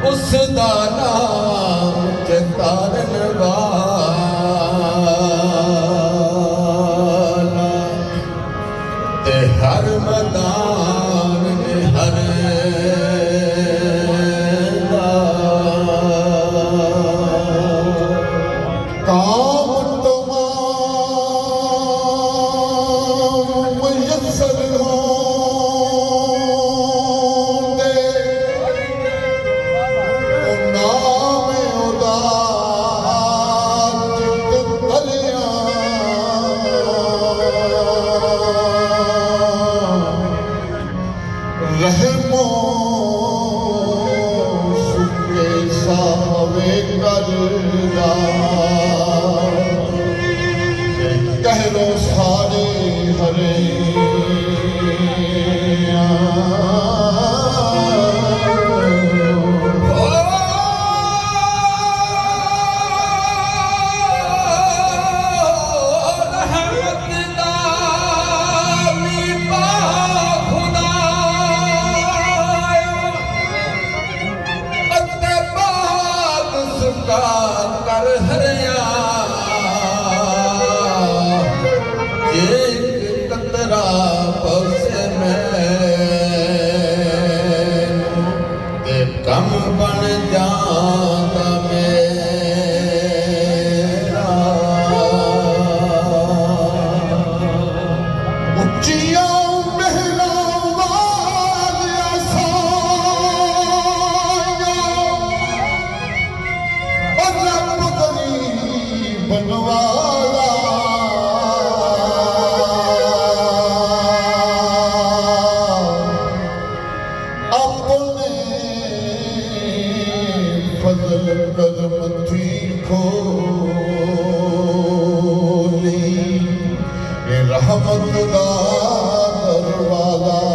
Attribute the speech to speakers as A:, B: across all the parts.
A: ਉਸ ਦਾ ਨਾਮ ਚਿਤਾਰਨ ਵਾਲਾ ਤੇ ਹਰ ਮੈਦਾਨ ਨੇ ਹਰ ਦਾ ਕਾਮ ਤਮਾਮ ਮੁਯੱਸਰ रहमो सुखे सावे करदा कहलो सारे हरे कर हरिया जे कतरा पसे मैं कम बन जाता मेरा उच्चिया बनवाला अपने फजल कदम थी खोली रहमत दा दरवाजा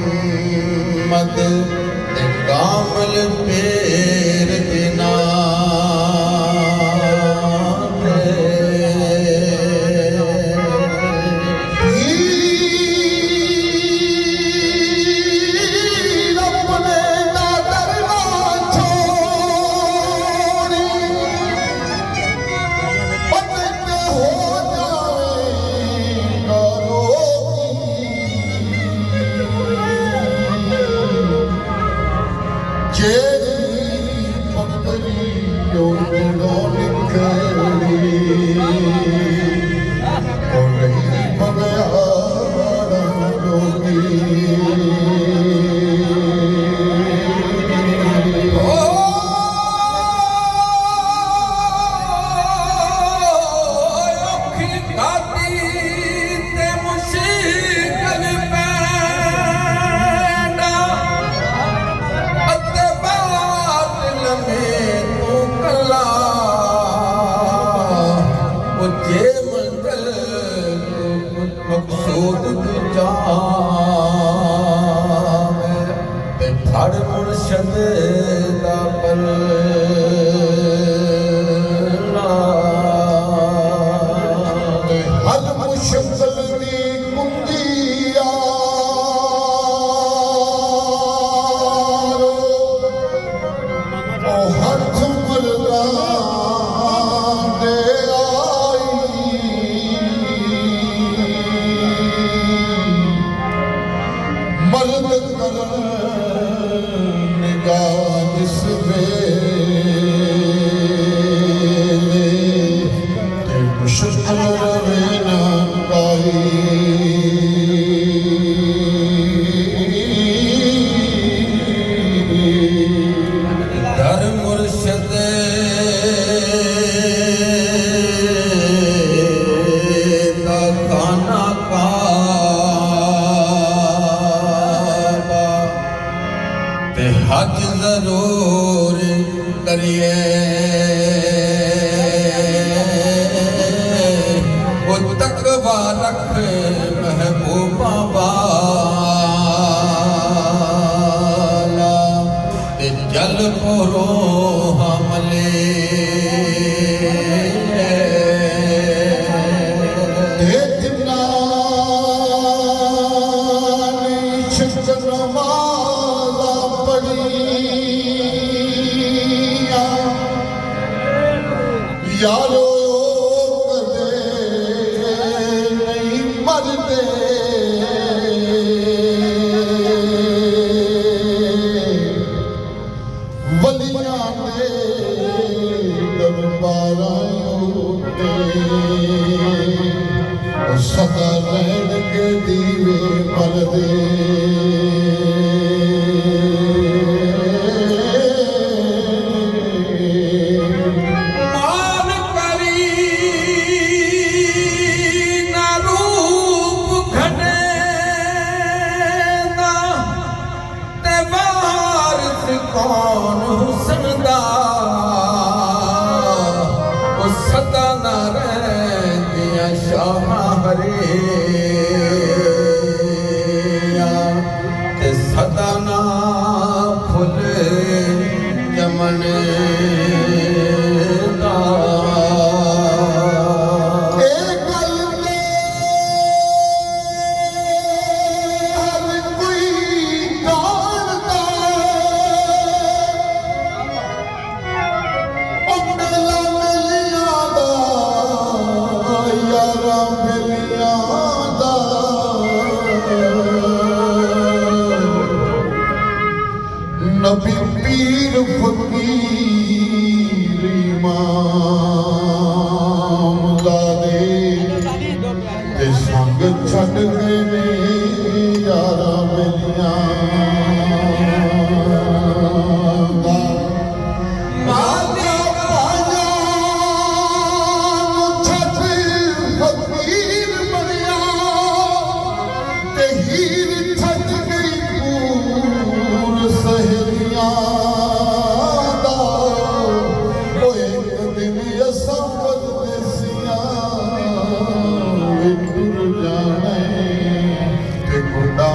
A: मोहम्मद कामल पेर दिना मकसूद जावे ते फड़ मुर्शद दा पलना हल मुश्किल दी कुंजिया ओ हथ मरदा दे मर्द कर निगाह जिस वेले ते मुश्किल रवे ना पाई दर मुर्शद दा खाना हज जरूर करिए रख महबूबा वाला जल पुरो हमले यारो कदे नहीं मरते वलियां दे दरबारां उत्ते सदा रहणगे दीवे मरदे कौन हुसन दा ओ सदा ना रहंदियां शाहां हरे ते सदा ना फुल चमन दा नबी पीर फकीर इमाम दादे ते संग छड़ गए ने यारा मेरिया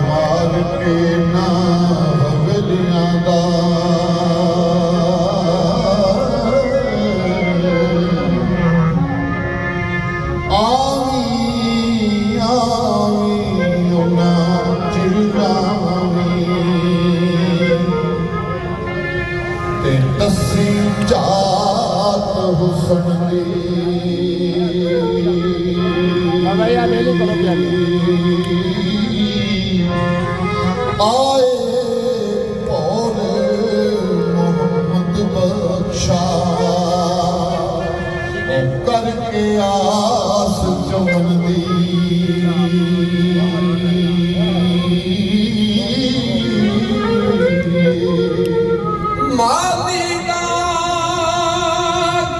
A: मार के ना हवेलियां दा आवी आवी ना चिरावी ते दसी जात हुसन दी
B: भैया ले लो करो क्या
A: आए और मोहम्मद बख्शा करके आस चमन दी मादी दा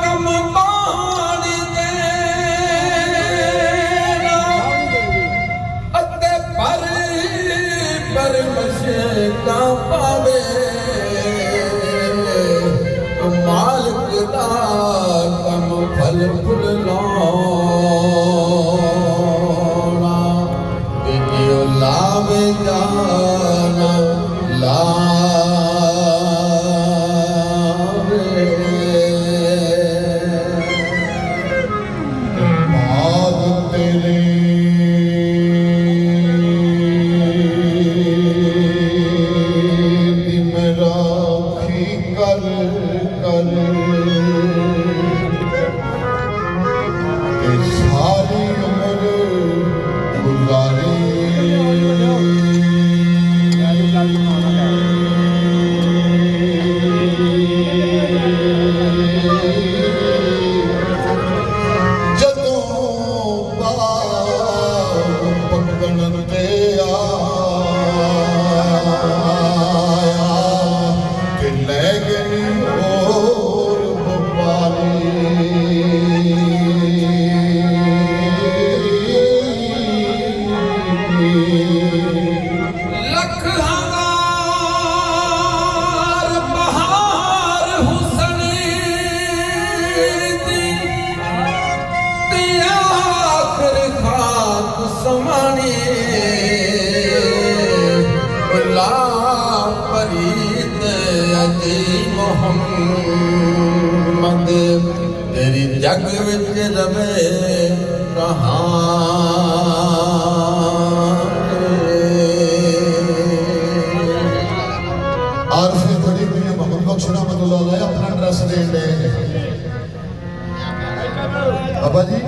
A: कम पानी देना अते पर मशका पावे मालिक दा कम फल फुल लाना इन्हें लावे जाना लावे बाग तेरे प्रीत अजी मोहम्मद तेरी जग विच रवे
C: आरफे बड़ी मियां मोहम्मद बख्श रहमतुल्लाह अलैह अपना dress then they Baba ji